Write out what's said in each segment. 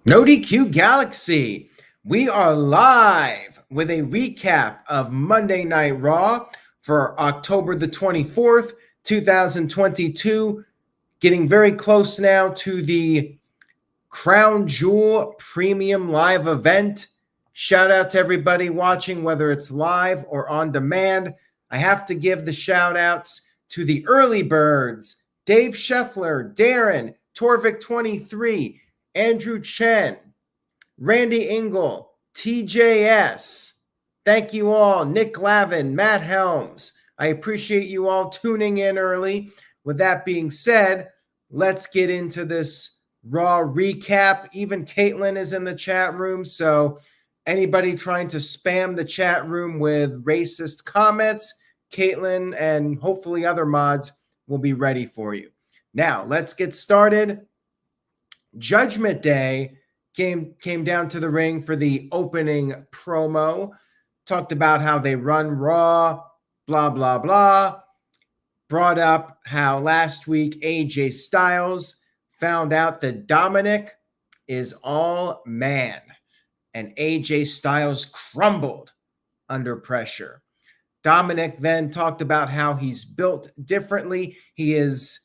No DQ Galaxy. We are live with a recap of Monday Night Raw for October the 24th, 2022. Getting very close now to the Crown Jewel Premium Live event. Shout out to everybody watching, whether it's live or on demand. I have to give the shout outs to the early birds, Dave Scheffler, Darren, Torvik23, Andrew Chen, Randy Engel, TJS. Thank you all. Nick Lavin, Matt Helms. I appreciate you all tuning in early. With that being said, let's get into this Raw recap. Even Caitlin is in the chat room, so anybody trying to spam the chat room with racist comments, Caitlin and hopefully other mods will be ready for you. Now, let's get started. Judgment Day came down to the ring for the opening promo. Talked about how they run Raw, blah, blah, blah. Brought up how last week AJ Styles found out that Dominic is all man. And AJ Styles crumbled under pressure. Dominic then talked about how he's built differently. He is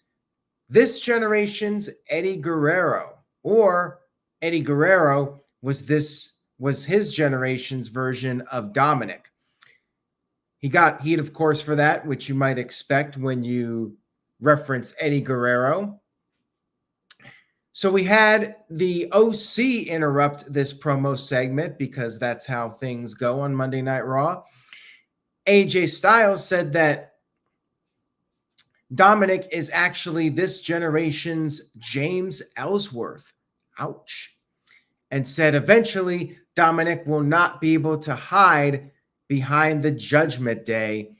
this generation's Eddie Guerrero, or Eddie Guerrero was his generation's version of Dominic. He got heat, of course, for that, which you might expect when you reference Eddie Guerrero. So we had the OC interrupt this promo segment because that's how things go on Monday Night Raw. AJ Styles said that Dominic is actually this generation's James Ellsworth. Ouch. And said eventually Dominic will not be able to hide behind the Judgment Day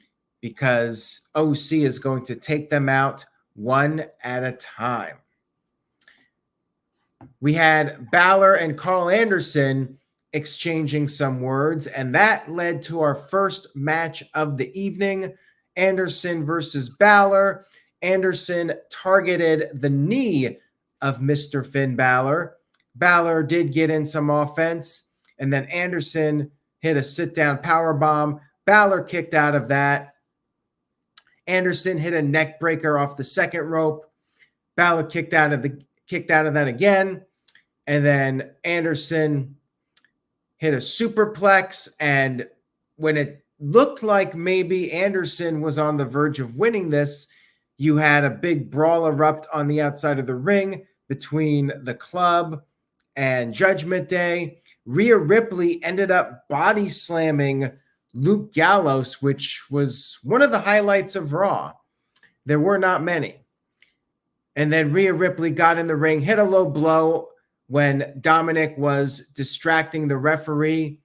because OC is going to take them out one at a time. We had Balor and Karl Anderson exchanging some words, and that led to our first match of the evening, Anderson versus Balor. Anderson targeted the knee of Mr. Finn Balor. Balor did get in some offense, and then Anderson hit a sit-down powerbomb. Balor kicked out of that. Anderson hit a neck breaker off the second rope. Balor kicked out of that again, and then Anderson hit a superplex, and when it looked like maybe Anderson was on the verge of winning this, you had a big brawl erupt on the outside of the ring between the club and Judgment Day. Rhea Ripley ended up body slamming Luke Gallows, which was one of the highlights of Raw. There were not many. And then Rhea Ripley got in the ring, hit a low blow when Dominic was distracting the referee.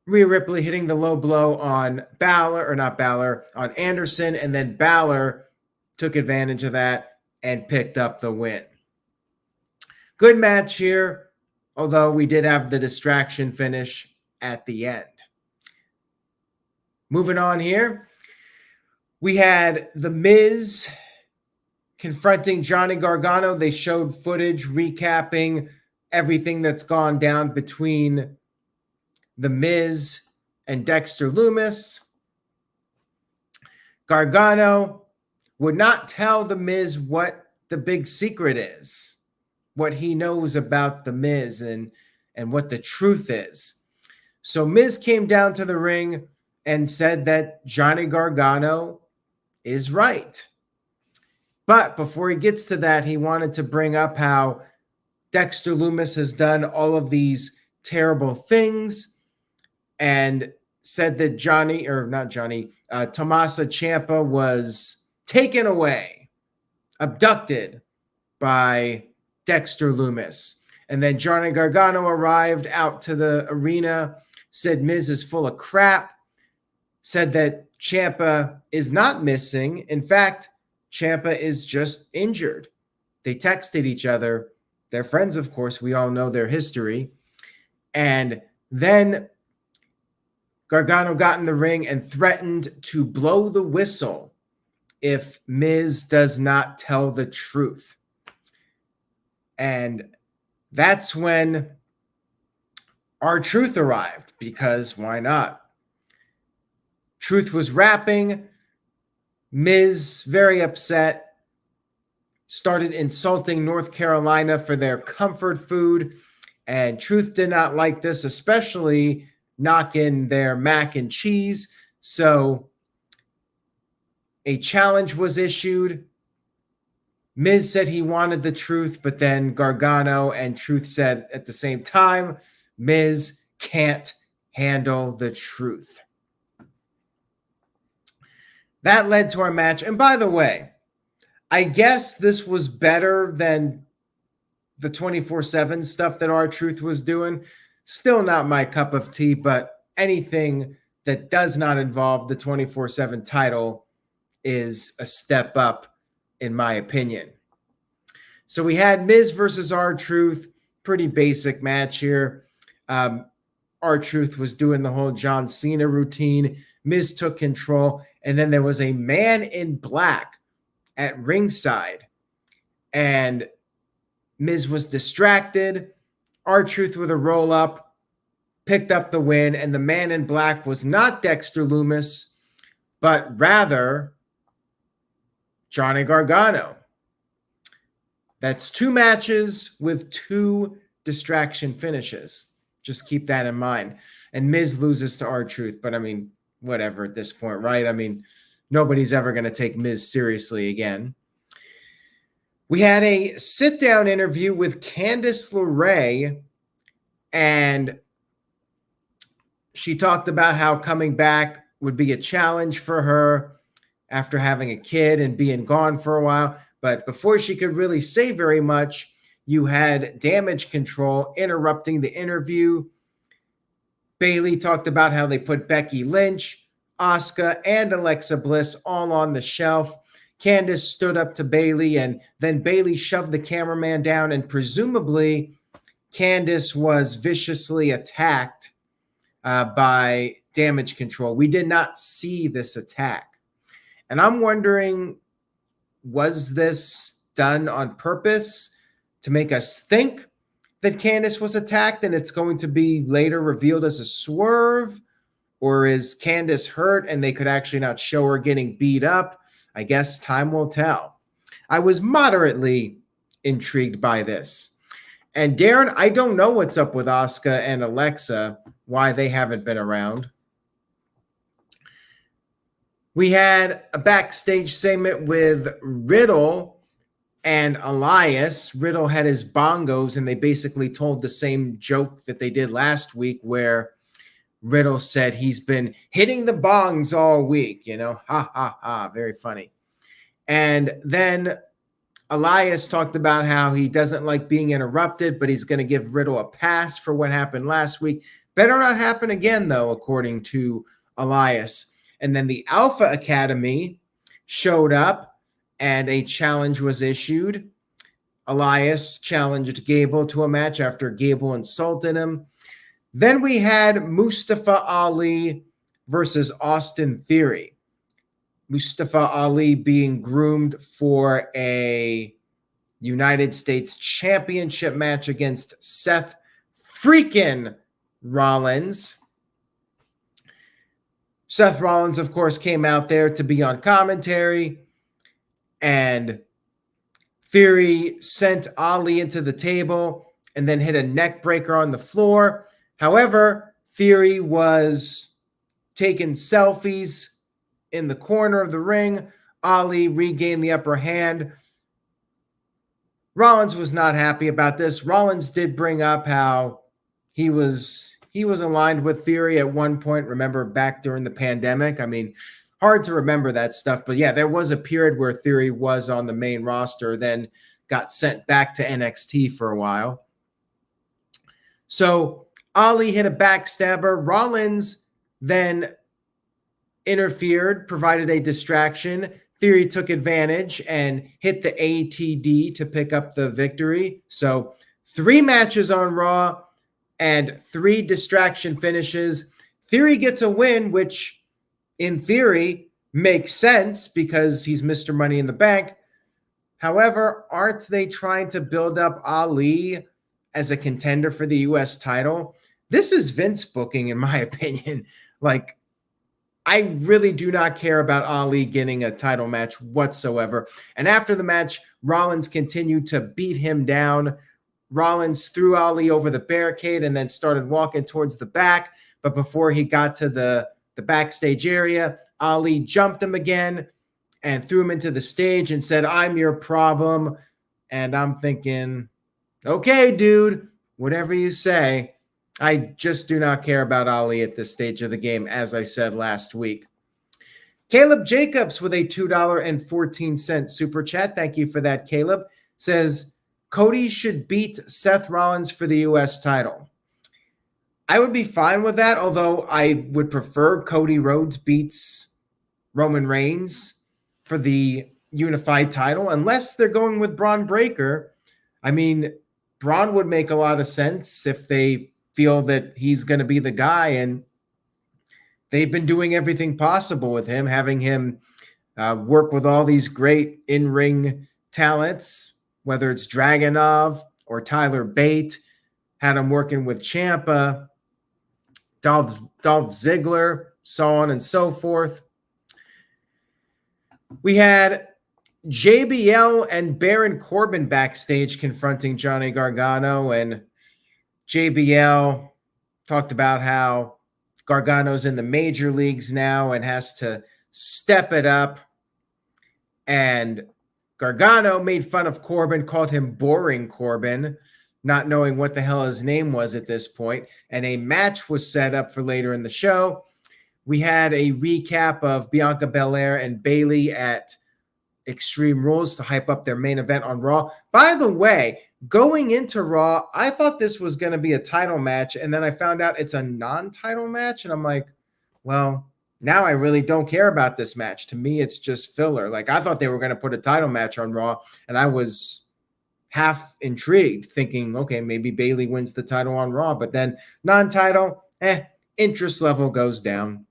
Rhea Ripley hitting the low blow on on Anderson, and then Balor took advantage of that and picked up the win. Good match here, although we did have the distraction finish at the end. Moving on here, we had The Miz confronting Johnny Gargano. They showed footage recapping everything that's gone down between The Miz and Dexter Lumis. Gargano would not tell The Miz what the big secret is, what he knows about The Miz and what the truth is. So Miz came down to the ring and said that Johnny Gargano is right. But before he gets to that, he wanted to bring up how Dexter Lumis has done all of these terrible things and said that Tommaso Ciampa was taken away, abducted by Dexter Lumis. And then Johnny Gargano arrived out to the arena, said Miz is full of crap, said that Ciampa is not missing. In fact, Ciampa is just injured. They texted each other. They're friends, of course. We all know their history. And then Gargano got in the ring and threatened to blow the whistle if Miz does not tell the truth. And that's when R-Truth arrived, because why not? Truth was rapping. Miz, very upset, started insulting North Carolina for their comfort food. And Truth did not like this, especially knocking their mac and cheese. So a challenge was issued. Miz said he wanted the Truth, but then Gargano and Truth said at the same time, Miz can't handle the Truth. That led to our match. And by the way, I guess this was better than the 24/7 stuff that R-Truth was doing. Still not my cup of tea, but anything that does not involve the 24/7 title is a step up, in my opinion. So we had Miz versus R-Truth. Pretty basic match here. R-Truth was doing the whole John Cena routine. Miz took control. And then there was a man in black at ringside. And Miz was distracted. R-Truth with a roll-up picked up the win. And the man in black was not Dexter Lumis, but rather Johnny Gargano. That's 2 matches with 2 distraction finishes. Just keep that in mind. And Miz loses to R-Truth, but I mean, whatever at this point, right? I mean, nobody's ever going to take Miz seriously again. We had a sit-down interview with Candice LeRae, and she talked about how coming back would be a challenge for her after having a kid and being gone for a while. But before she could really say very much, you had Damage Control interrupting the interview. Bayley talked about how they put Becky Lynch, Asuka, and Alexa Bliss all on the shelf. Candice stood up to Bayley, and then Bayley shoved the cameraman down, and presumably Candice was viciously attacked by Damage Control. We did not see this attack. And I'm wondering, was this done on purpose to make us think that Candice was attacked and it's going to be later revealed as a swerve? Or is Candice hurt and they could actually not show her getting beat up? I guess time will tell. I was moderately intrigued by this. And Darren, I don't know what's up with Asuka and Alexa, why they haven't been around. We had a backstage segment with Riddle and Elias. Riddle had his bongos, and they basically told the same joke that they did last week, where Riddle said he's been hitting the bongs all week, ha, ha, ha, very funny. And then Elias talked about how he doesn't like being interrupted, but he's going to give Riddle a pass for what happened last week. Better not happen again, though, according to Elias. And then the Alpha Academy showed up, and a challenge was issued. Elias challenged Gable to a match after Gable insulted him. Then we had Mustafa Ali versus Austin Theory. Mustafa Ali being groomed for a United States Championship match against Seth freaking Rollins. Seth Rollins, of course, came out there to be on commentary, and Theory sent Ali into the table and then hit a neck breaker on the floor. However, Theory was taking selfies in the corner of the ring. Ali regained the upper hand. Rollins was not happy about this. Rollins did bring up how he was aligned with Theory at one point. Remember, back during the pandemic? I mean, hard to remember that stuff. But yeah, there was a period where Theory was on the main roster, then got sent back to NXT for a while. So Ali hit a backstabber. Rollins then interfered, provided a distraction. Theory took advantage and hit the ATD to pick up the victory. So 3 matches on Raw and 3 distraction finishes. Theory gets a win, which in theory makes sense because he's Mr. Money in the Bank. However, aren't they trying to build up Ali as a contender for the U.S. title? This is Vince booking, in my opinion. Like, I really do not care about Ali getting a title match whatsoever. And after the match, Rollins continued to beat him down. Rollins threw Ali over the barricade and then started walking towards the back. But before he got to the backstage area, Ali jumped him again and threw him into the stage and said, "I'm your problem." And I'm thinking, okay, dude, whatever you say. I just do not care about Ali at this stage of the game, as I said last week. Caleb Jacobs with a $2.14 super chat. Thank you for that, Caleb. Says, Cody should beat Seth Rollins for the U.S. title. I would be fine with that, although I would prefer Cody Rhodes beats Roman Reigns for the unified title, unless they're going with Braun Breaker. I mean, Braun would make a lot of sense if they feel that he's going to be the guy, and they've been doing everything possible with him, having him work with all these great in-ring talents, whether it's Dragunov or Tyler Bate, had him working with Ciampa, Dolph Ziggler, so on and so forth. We had JBL and Baron Corbin backstage confronting Johnny Gargano, and JBL talked about how Gargano's in the major leagues now and has to step it up. And Gargano made fun of Corbin, called him Boring Corbin, not knowing what the hell his name was at this point. And a match was set up for later in the show. We had a recap of Bianca Belair and Bayley at Extreme Rules to hype up their main event on Raw. By the way, going into Raw, I thought this was going to be a title match, and then I found out it's a non-title match, and I'm like, well, now I really don't care about this match. To me, it's just filler. Like, I thought they were going to put a title match on Raw, and I was half intrigued, thinking, okay, maybe Bayley wins the title on Raw, but then non-title, interest level goes down.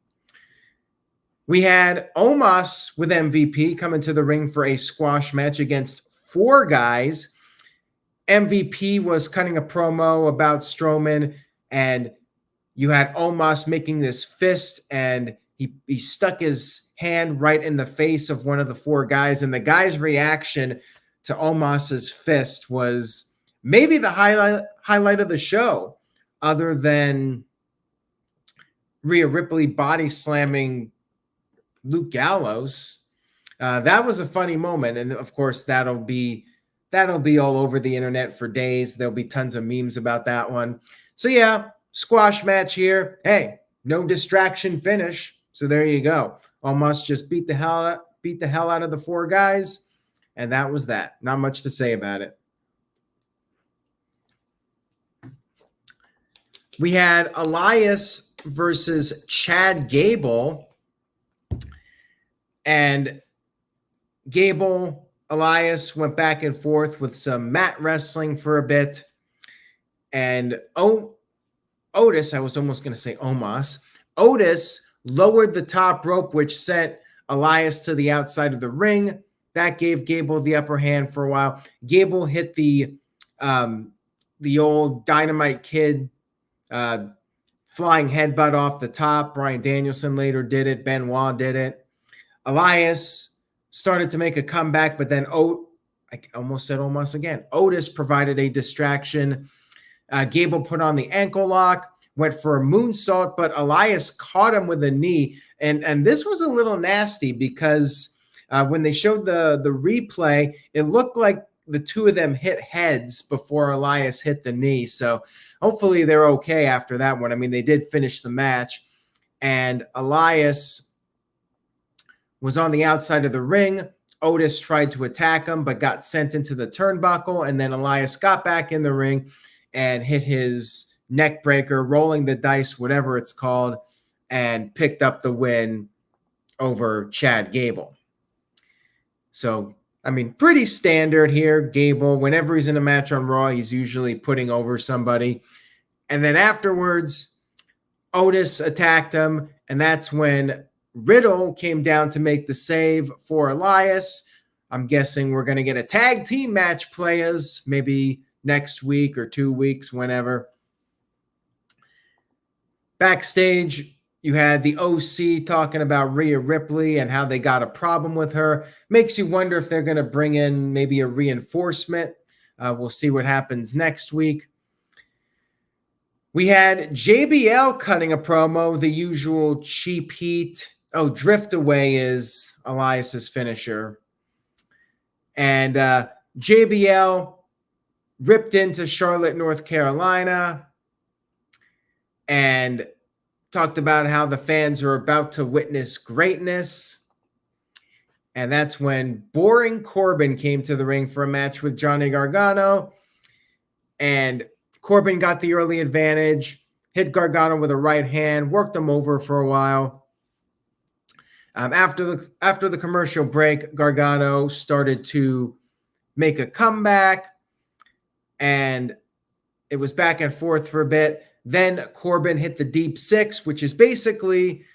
We had Omos with MVP come into the ring for a squash match against four guys. MVP was cutting a promo about Strowman, and you had Omos making this fist, and he stuck his hand right in the face of one of the four guys, and the guy's reaction to Omos's fist was maybe the highlight of the show, other than Rhea Ripley body slamming Luke Gallows. That was a funny moment, and of course that'll be all over the internet for days. There'll be tons of memes about that one. So yeah, squash match here. Hey, no distraction finish. So there you go. Omos just beat the hell out of the four guys, and that was that. Not much to say about it. We had Elias versus Chad Gable. And Gable, Elias went back and forth with some mat wrestling for a bit. And Otis, I was almost going to say Omos. Otis lowered the top rope, which sent Elias to the outside of the ring. That gave Gable the upper hand for a while. Gable hit the old Dynamite Kid flying headbutt off the top. Bryan Danielson later did it. Benoit did it. Elias started to make a comeback, but then I almost said Omos again. Otis provided a distraction. Gable put on the ankle lock, went for a moonsault, but Elias caught him with a knee. And this was a little nasty because when they showed the replay, it looked like the two of them hit heads before Elias hit the knee. So hopefully they're okay after that one. I mean, they did finish the match, and Elias was on the outside of the ring. Otis tried to attack him, but got sent into the turnbuckle. And then Elias got back in the ring and hit his neck breaker, rolling the dice, whatever it's called, and picked up the win over Chad Gable. So, I mean, pretty standard here. Gable, whenever he's in a match on Raw, he's usually putting over somebody. And then afterwards, Otis attacked him, and that's when Riddle came down to make the save for Elias. I'm guessing we're going to get a tag team match, players, maybe next week or 2 weeks, whenever. Backstage, you had the OC talking about Rhea Ripley and how they got a problem with her. Makes you wonder if they're going to bring in maybe a reinforcement. We'll see what happens next week. We had JBL cutting a promo, the usual cheap heat. Oh, Drift Away is Elias's finisher. And JBL ripped into Charlotte, North Carolina, and talked about how the fans are about to witness greatness. And that's when Boring Corbin came to the ring for a match with Johnny Gargano. And Corbin got the early advantage, hit Gargano with a right hand, worked him over for a while. After the commercial break, Gargano started to make a comeback, and it was back and forth for a bit. Then Corbin hit the deep six, which is basically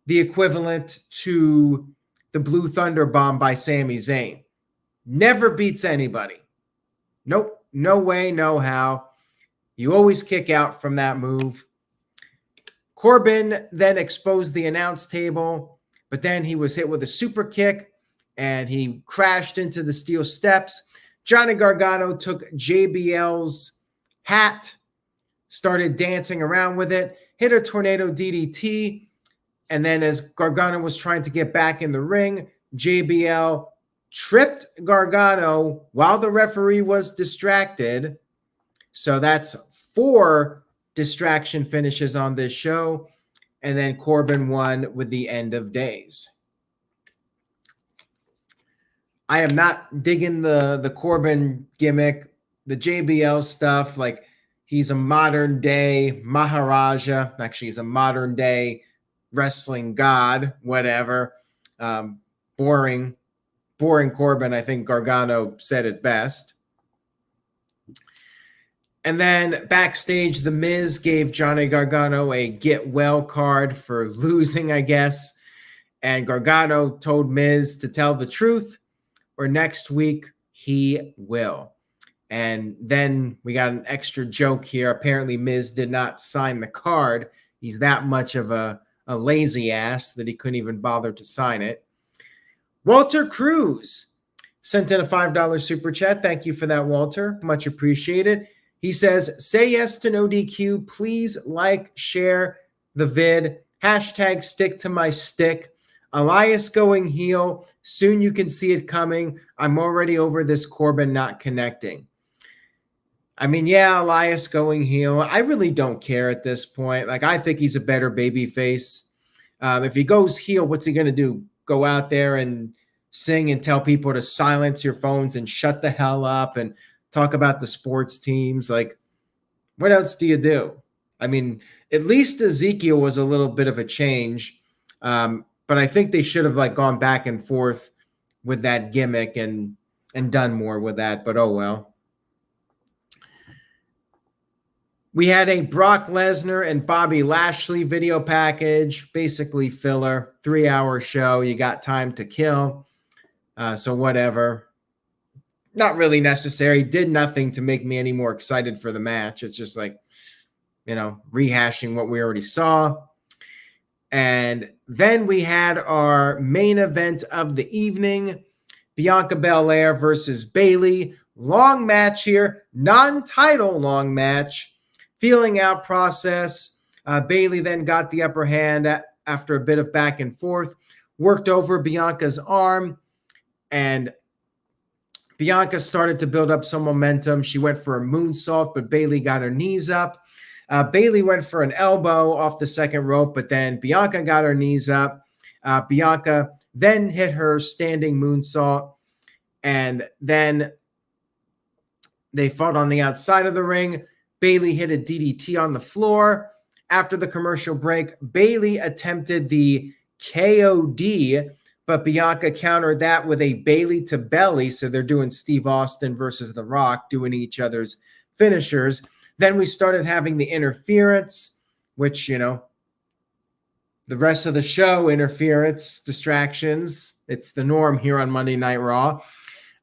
the equivalent to the Blue Thunder Bomb by Sami Zayn. Never beats anybody. Nope, no way, no how. You always kick out from that move. Corbin then exposed the announce table, but then he was hit with a super kick, and he crashed into the steel steps. Johnny Gargano took JBL's hat, started dancing around with it, hit a tornado DDT, and then as Gargano was trying to get back in the ring, JBL tripped Gargano while the referee was distracted. So that's 4 distraction finishes on this show. And then Corbin won with the end of days. I am not digging the Corbin gimmick, the JBL stuff. Like, he's a modern day Maharaja. Actually, he's a modern day wrestling god, whatever. Boring Corbin. I think Gargano said it best. And then backstage, The Miz gave Johnny Gargano a get well card for losing, I guess. And Gargano told Miz to tell the truth, or next week he will. And then we got an extra joke here. Apparently, Miz did not sign the card. He's that much of a lazy ass that he couldn't even bother to sign it. Walter Cruz sent in a $5 super chat. Thank you for that, Walter. Much appreciated. He says, say yes to no DQ. Please like, share the vid. Hashtag stick to my stick. Elias going heel. Soon you can see it coming. I'm already over this Corbin not connecting. I mean, yeah, Elias going heel. I really don't care at this point. Like, I think he's a better babyface. If he goes heel, what's he going to do? Go out there and sing and tell people to silence your phones and shut the hell up and talk about the sports teams? Like, what else do you do? I mean, at least Ezekiel was a little bit of a change. But I think they should have gone back and forth with that gimmick and done more with that. But oh well. We had a Brock Lesnar and Bobby Lashley video package, basically filler, 3-hour show. You got time to kill. So whatever. Not really necessary. Did nothing to make me any more excited for the match. It's just rehashing what we already saw. And then we had our main event of the evening, Bianca Belair versus Bayley. Long match here, non-title long match. Feeling out process. Bayley then got the upper hand after a bit of back and forth. Worked over Bianca's arm. And Bianca started to build up some momentum. She went for a moonsault, but Bayley got her knees up. Bayley went for an elbow off the second rope, but then Bianca got her knees up. Bianca then hit her standing moonsault. And then they fought on the outside of the ring. Bayley hit a DDT on the floor. After the commercial break, Bayley attempted the KOD, but Bianca countered that with a Bayley to belly. So they're doing Steve Austin versus The Rock, doing each other's finishers. Then we started having the interference, which, the rest of the show, interference, distractions. It's the norm here on Monday Night Raw.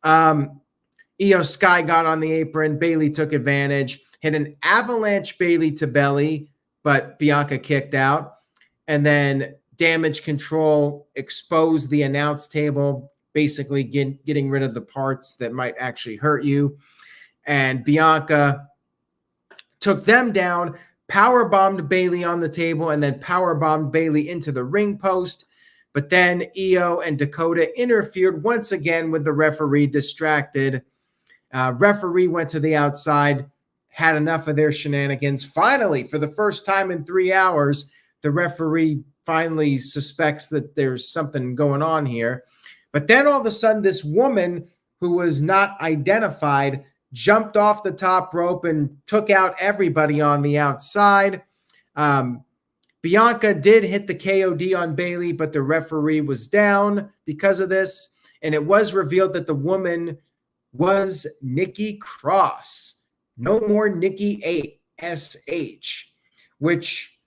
Io Sky got on the apron. Bayley took advantage, hit an avalanche Bayley to belly, but Bianca kicked out. And then Damage Control exposed the announce table, basically getting rid of the parts that might actually hurt you. And Bianca took them down, powerbombed Bayley on the table, and then powerbombed Bayley into the ring post. But then Io and Dakota interfered once again with the referee, distracted. Referee went to the outside, had enough of their shenanigans. Finally, for the first time in 3 hours, the referee finally suspects that there's something going on here. But then all of a sudden, this woman who was not identified jumped off the top rope and took out everybody on the outside. Bianca did hit the KOD on Bayley, but the referee was down because of this. And it was revealed that the woman was Nikki Cross. No more Nikki ASH, which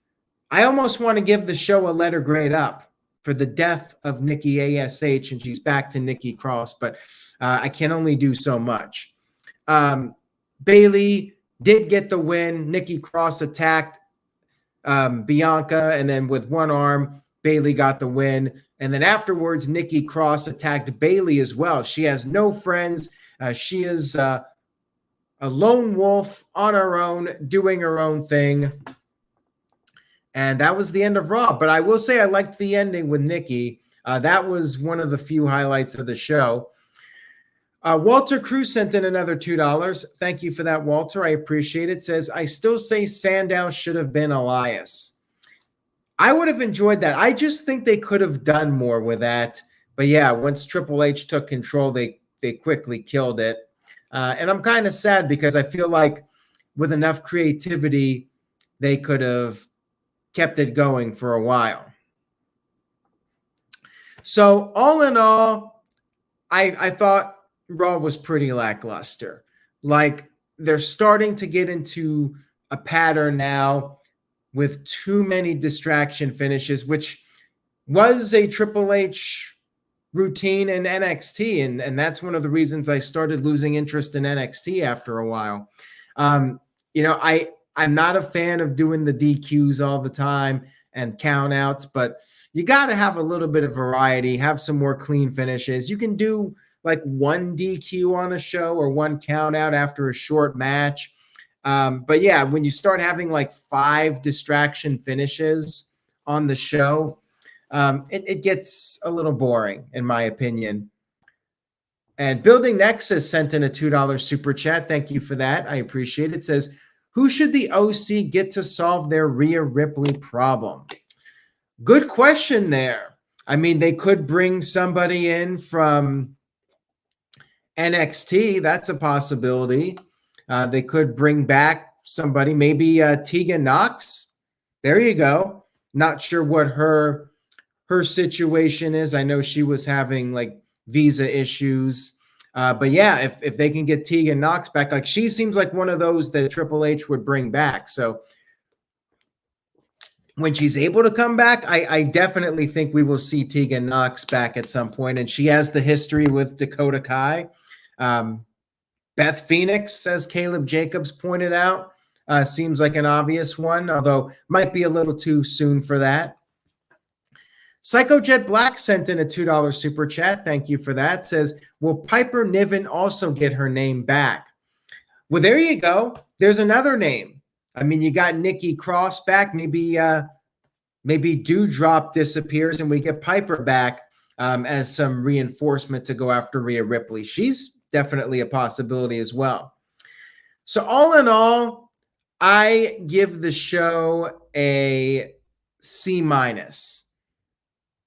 I almost want to give the show a letter grade up for the death of Nikki ASH, and she's back to Nikki Cross, but I can only do so much. Bayley did get the win. Nikki Cross attacked Bianca, and then with one arm, Bayley got the win. And then afterwards, Nikki Cross attacked Bayley as well. She has no friends. She is a lone wolf on her own, doing her own thing. And that was the end of Raw. But I will say I liked the ending with Nikki. That was one of the few highlights of the show. Walter Cruz sent in another $2. Thank you for that, Walter. I appreciate it. Says, I still say Sandow should have been Elias. I would have enjoyed that. I just think they could have done more with that. But yeah, once Triple H took control, they quickly killed it. And I'm kind of sad because I feel like with enough creativity, they could have kept it going for a while. So all in all, I thought Raw was pretty lackluster. Like, they're starting to get into a pattern now with too many distraction finishes, which was a Triple H routine in NXT. And that's one of the reasons I started losing interest in NXT after a while. I'm not a fan of doing the DQs all the time and count outs, but you got to have a little bit of variety, have some more clean finishes. You can do like one DQ on a show or one count out after a short match. But yeah, when you start having like 5 distraction finishes on the show, it gets a little boring, in my opinion. And Building Nexus sent in a $2 super chat. Thank you for that. I appreciate it. It says, who should the OC get to solve their Rhea Ripley problem? Good question there. I mean, they could bring somebody in from NXT. That's a possibility. They could bring back somebody, maybe Tegan Nox. There you go. Not sure what her situation is. I know she was having like visa issues. But yeah, if they can get Tegan Nox back, like she seems like one of those that Triple H would bring back. So when she's able to come back, I definitely think we will see Tegan Nox back at some point. And she has the history with Dakota Kai. Beth Phoenix, as Caleb Jacobs pointed out, seems like an obvious one, although might be a little too soon for that. Psycho Jet Black sent in a $2 super chat. Thank you for that. Says, will Piper Niven also get her name back? Well, there you go. There's another name. I mean, you got Nikki Cross back. Maybe Dewdrop disappears and we get Piper back as some reinforcement to go after Rhea Ripley. She's definitely a possibility as well. So all in all, I give the show a C-,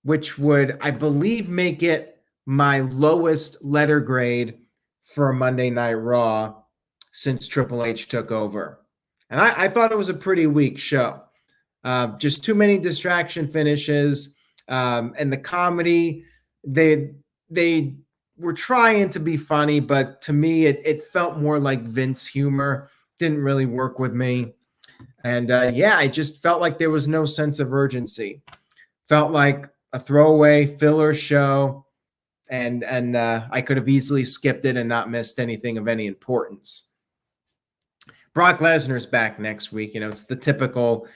which would, I believe, make it my lowest letter grade for Monday Night Raw since Triple H took over. And I thought it was a pretty weak show. Just too many distraction finishes. And the comedy, they were trying to be funny, but to me, it felt more like Vince humor. Didn't really work with me. And I just felt like there was no sense of urgency. Felt like a throwaway filler show. and I could have easily skipped it and not missed anything of any importance. Brock Lesnar's back next week. You know, it's the typical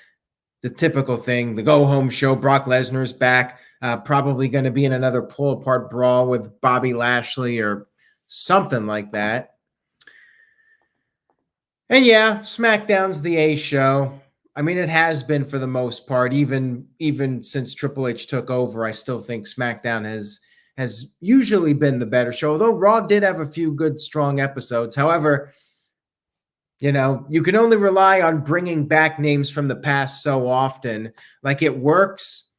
thing, the go home show. Brock Lesnar's back, probably going to be in another pull apart brawl with Bobby Lashley or something like that. And yeah, SmackDown's the A show. I mean, it has been for the most part, even since Triple H took over. I still think SmackDown has usually been the better show, although Raw did have a few good, strong episodes. However, you know, you can only rely on bringing back names from the past so often. Like, it works,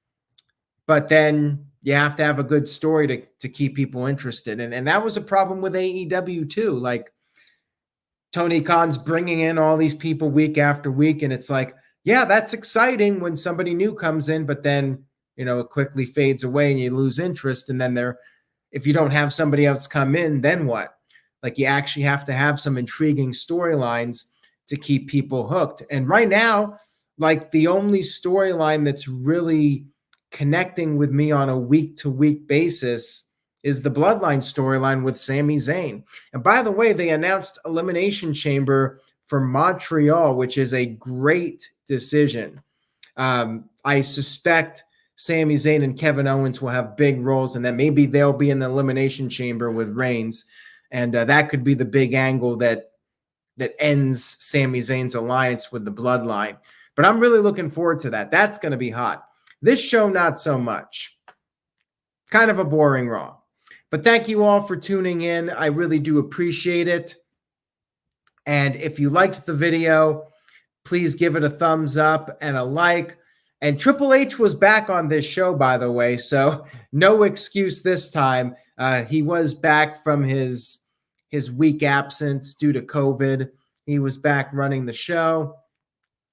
but then you have to have a good story to keep people interested. And that was a problem with AEW too. Like, Tony Khan's bringing in all these people week after week, and it's like, yeah, that's exciting when somebody new comes in, but then, you know, it quickly fades away and you lose interest. And then if you don't have somebody else come in, then what? Like, you actually have to have some intriguing storylines to keep people hooked. And right now, like, the only storyline that's really connecting with me on a week-to-week basis is the Bloodline storyline with Sami Zayn. And by the way, they announced Elimination Chamber for Montreal, which is a great decision. I suspect Sami Zayn and Kevin Owens will have big roles, and that maybe they'll be in the Elimination Chamber with Reigns. And that could be the big angle that ends Sami Zayn's alliance with the Bloodline. But I'm really looking forward to that. That's going to be hot. This show, not so much. Kind of a boring Raw. But thank you all for tuning in. I really do appreciate it. And if you liked the video, please give it a thumbs up and a like. And Triple H was back on this show, by the way, so no excuse this time. He was back from his week absence due to COVID. He was back running the show.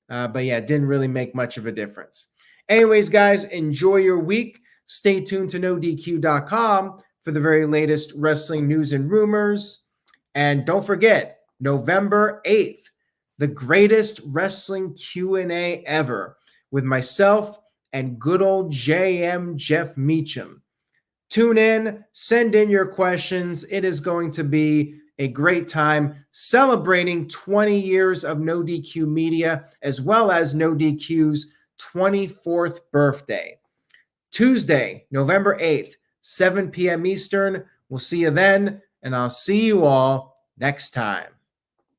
But yeah, it didn't really make much of a difference. Anyways, guys, enjoy your week. Stay tuned to NoDQ.com for the very latest wrestling news and rumors. And don't forget, November 8th, the greatest wrestling Q&A ever with myself and good old JM Jeff Meacham. Tune in, send in your questions. It is going to be a great time celebrating 20 years of No DQ Media, as well as No DQ's 24th birthday. Tuesday, November 8th, 7 p.m. Eastern. We'll see you then, and I'll see you all next time.